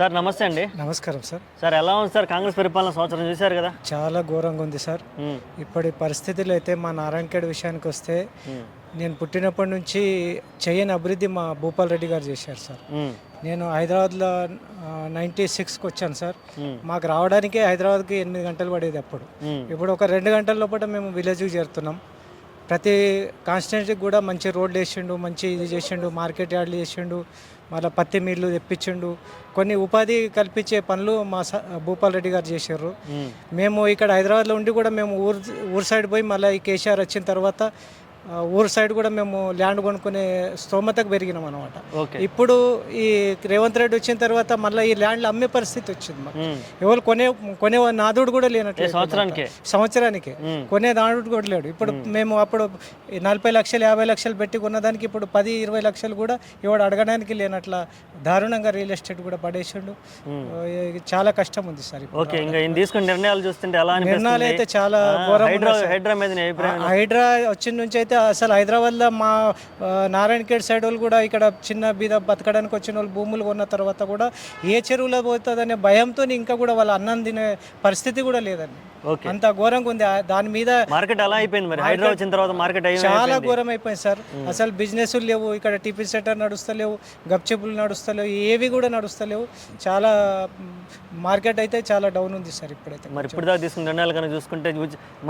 Sir నమస్తే అండి. నమస్కారం సార్. సార్ ఎలా ఉంది సార్ కాంగ్రెస్ పరిపాలన సంవత్సరం చూశారు కదా? చాలా ఘోరంగా ఉంది సార్. ఇప్పటి పరిస్థితులు అయితే మా నారాయణఖేడ్ విషయానికి వస్తే నేను పుట్టినప్పటి నుంచి చేయని అభివృద్ధి మా భూపాల్ రెడ్డి గారు చేశారు సార్. నేను హైదరాబాద్లో 96కి వచ్చాను సార్. మాకు రావడానికే హైదరాబాద్కి 8 గంటలు పడేది అప్పుడు. ఇప్పుడు ఒక 2 గంటల లోపల మేము విలేజ్కి చేరుతున్నాం. ప్రతి కాన్స్టిట్యున్సీకి కూడా మంచి రోడ్లు వేసిండు, మంచి ఇది చేసిండు, మార్కెట్ యార్డ్లు చేసిండు, మళ్ళీ పత్తి మీళ్ళు తెప్పించిండు. కొన్ని ఉపాధి కల్పించే పనులు మా భూపాల్ రెడ్డి గారు చేశారు. మేము ఇక్కడ హైదరాబాద్లో ఉండి కూడా మేము ఊరు సైడ్ పోయి మళ్ళీ ఈ కేసీఆర్ వచ్చిన తర్వాత ఊరు సైడ్ కూడా మేము ల్యాండ్ కొనుక్కునే స్తోమతకు పెరిగినాం అనమాట. ఇప్పుడు ఈ రేవంత్ రెడ్డి వచ్చిన తర్వాత మళ్ళీ ఈ ల్యాండ్లు అమ్మే పరిస్థితి వచ్చింది మాకు. ఎవరు కొనే నాదుడు కూడా లేనట్టు సంవత్సరానికి కొనే నాదుడు కూడా లేడు. ఇప్పుడు మేము అప్పుడు 40 లక్షలు 50 లక్షలు పెట్టి కొన్నదానికి ఇప్పుడు 10-20 లక్షలు కూడా ఎవడు అడగడానికి లేనట్ల దారుణంగా రియల్ ఎస్టేట్ కూడా పడేసిండు. చాలా కష్టం ఉంది సార్. నిర్ణయాలు చూస్తుంటే నిర్ణయాలు అయితే చాలా హైడ్రా వచ్చిన నుంచి అయితే అసలు హైదరాబాద్లో మా నారాయణఖేడ్ సైడ్ వాళ్ళు కూడా ఇక్కడ చిన్న బీద బతకడానికి వచ్చిన వాళ్ళు భూములు కొన్న తర్వాత కూడా ఏ చెరువులో పోతుందనే భయంతో ఇంకా కూడా వాళ్ళ అన్నం తినే పరిస్థితి కూడా లేదండి. అంత ఘోరంగా ఉంది. దాని మీద మార్కెట్ అలా అయిపోయింది. మరి హైదరాబాద్ వచ్చిన తర్వాత మార్కెట్ చాలా ఘోరం అయిపోయింది సార్. అసలు బిజినెస్లు లేవు, ఇక్కడ టిఫిన్ సెంటర్ నడుస్తలేవు, గప్చెప్పులు నడుస్తలేవు, ఏవి కూడా నడుస్తలేవు. చాలా మార్కెట్ అయితే చాలా డౌన్ ఉంది సార్ ఇప్పుడైతే. మరి ఇప్పుడు దాకా తీసుకున్న నిర్ణయాలు కనుక చూసుకుంటే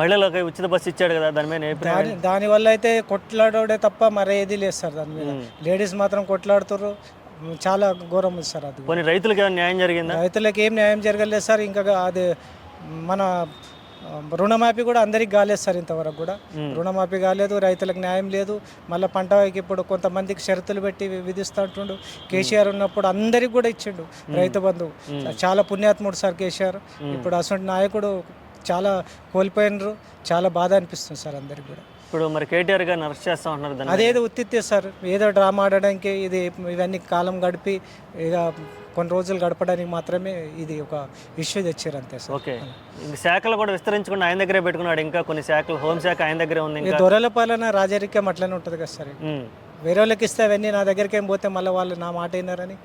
మహిళలకు ఉచిత బస్సు ఇచ్చాడు కదా, దాని మీద దానివల్ల అయితే కొట్లాడే తప్ప మరేది లేదు సార్. దాని మీద లేడీస్ మాత్రం కొట్లాడుతారు. చాలా ఘోరం ఉంది సార్. అది కొన్ని రైతులకు ఏమైనా న్యాయం జరిగిందా? రైతులకు ఏం న్యాయం జరగలేదు సార్. ఇంకా అది మన రుణమాఫీ కూడా అందరికి కాలేదు సార్. ఇంతవరకు కూడా రుణమాఫీ కాలేదు, రైతులకు న్యాయం లేదు. మళ్ళీ పంటకి ఇప్పుడు కొంతమందికి షరతులు పెట్టి విధిస్తుంటుండు. కేసీఆర్ ఉన్నప్పుడు అందరికి కూడా ఇచ్చిండు రైతు బంధువు. చాలా పుణ్యాత్ముడు సార్ కేసీఆర్. ఇప్పుడు అసలు నాయకుడు చాలా కోల్పోయినరు. చాలా బాధ అనిపిస్తుంది సార్ అందరికి కూడా. ఇప్పుడు మరి కేటీఆర్ గారిని అరెస్ట్ చేస్తా ఉంటున్నారు. అదేదో ఉత్తిత్తే సార్, ఏదో డ్రామా ఆడడానికి ఇవన్నీ కాలం గడిపి ఇక కొన్ని రోజులు గడపడానికి మాత్రమే ఇది ఒక ఇష్యూ తెచ్చారు అంతే సార్. ఓకే, శాఖలు కూడా విస్తరించకుండా ఆయన దగ్గరే పెట్టుకున్నాడు. ఇంకా కొన్ని శాఖలు, హోంశాఖ ఆయన దగ్గరే ఉంది. దొరల పాలన రాజరికం అట్లనే ఉంటుంది కదా సార్. వేరే వాళ్ళకి ఇస్తే అవన్నీ నా దగ్గరికి ఏం పోతే మళ్ళీ వాళ్ళు నా మాట అయినారని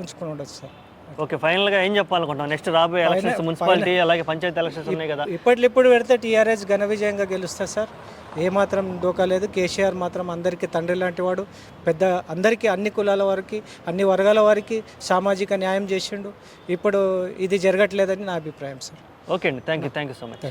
ఉంచుకుని ఉండొచ్చు సార్. ఓకే, ఫైనల్ గా ఏం చెప్పాలనుకుంటున్నాం? నెక్స్ట్ రాబోయే ఎలక్షన్స్, మున్సిపాలిటీ అలాగే పంచాయతీ ఎలక్షన్స్ ఉన్నాయి కదా, ఇప్పుడు పెడితే టీఆర్ఎస్ ఘన విజయంగా గెలుస్తుంది సార్. ఏమాత్రం డోకా లేదు. కేసీఆర్ మాత్రం అందరికీ తండ్రి లాంటి వాడు. అందరికీ, అన్ని కులాల వారికి, అన్ని వర్గాల వారికి సామాజిక న్యాయం చేసిండు. ఇప్పుడు ఇది జరగట్లేదని నా అభిప్రాయం సార్. ఓకే అండి, థ్యాంక్ యూ సో మచ్.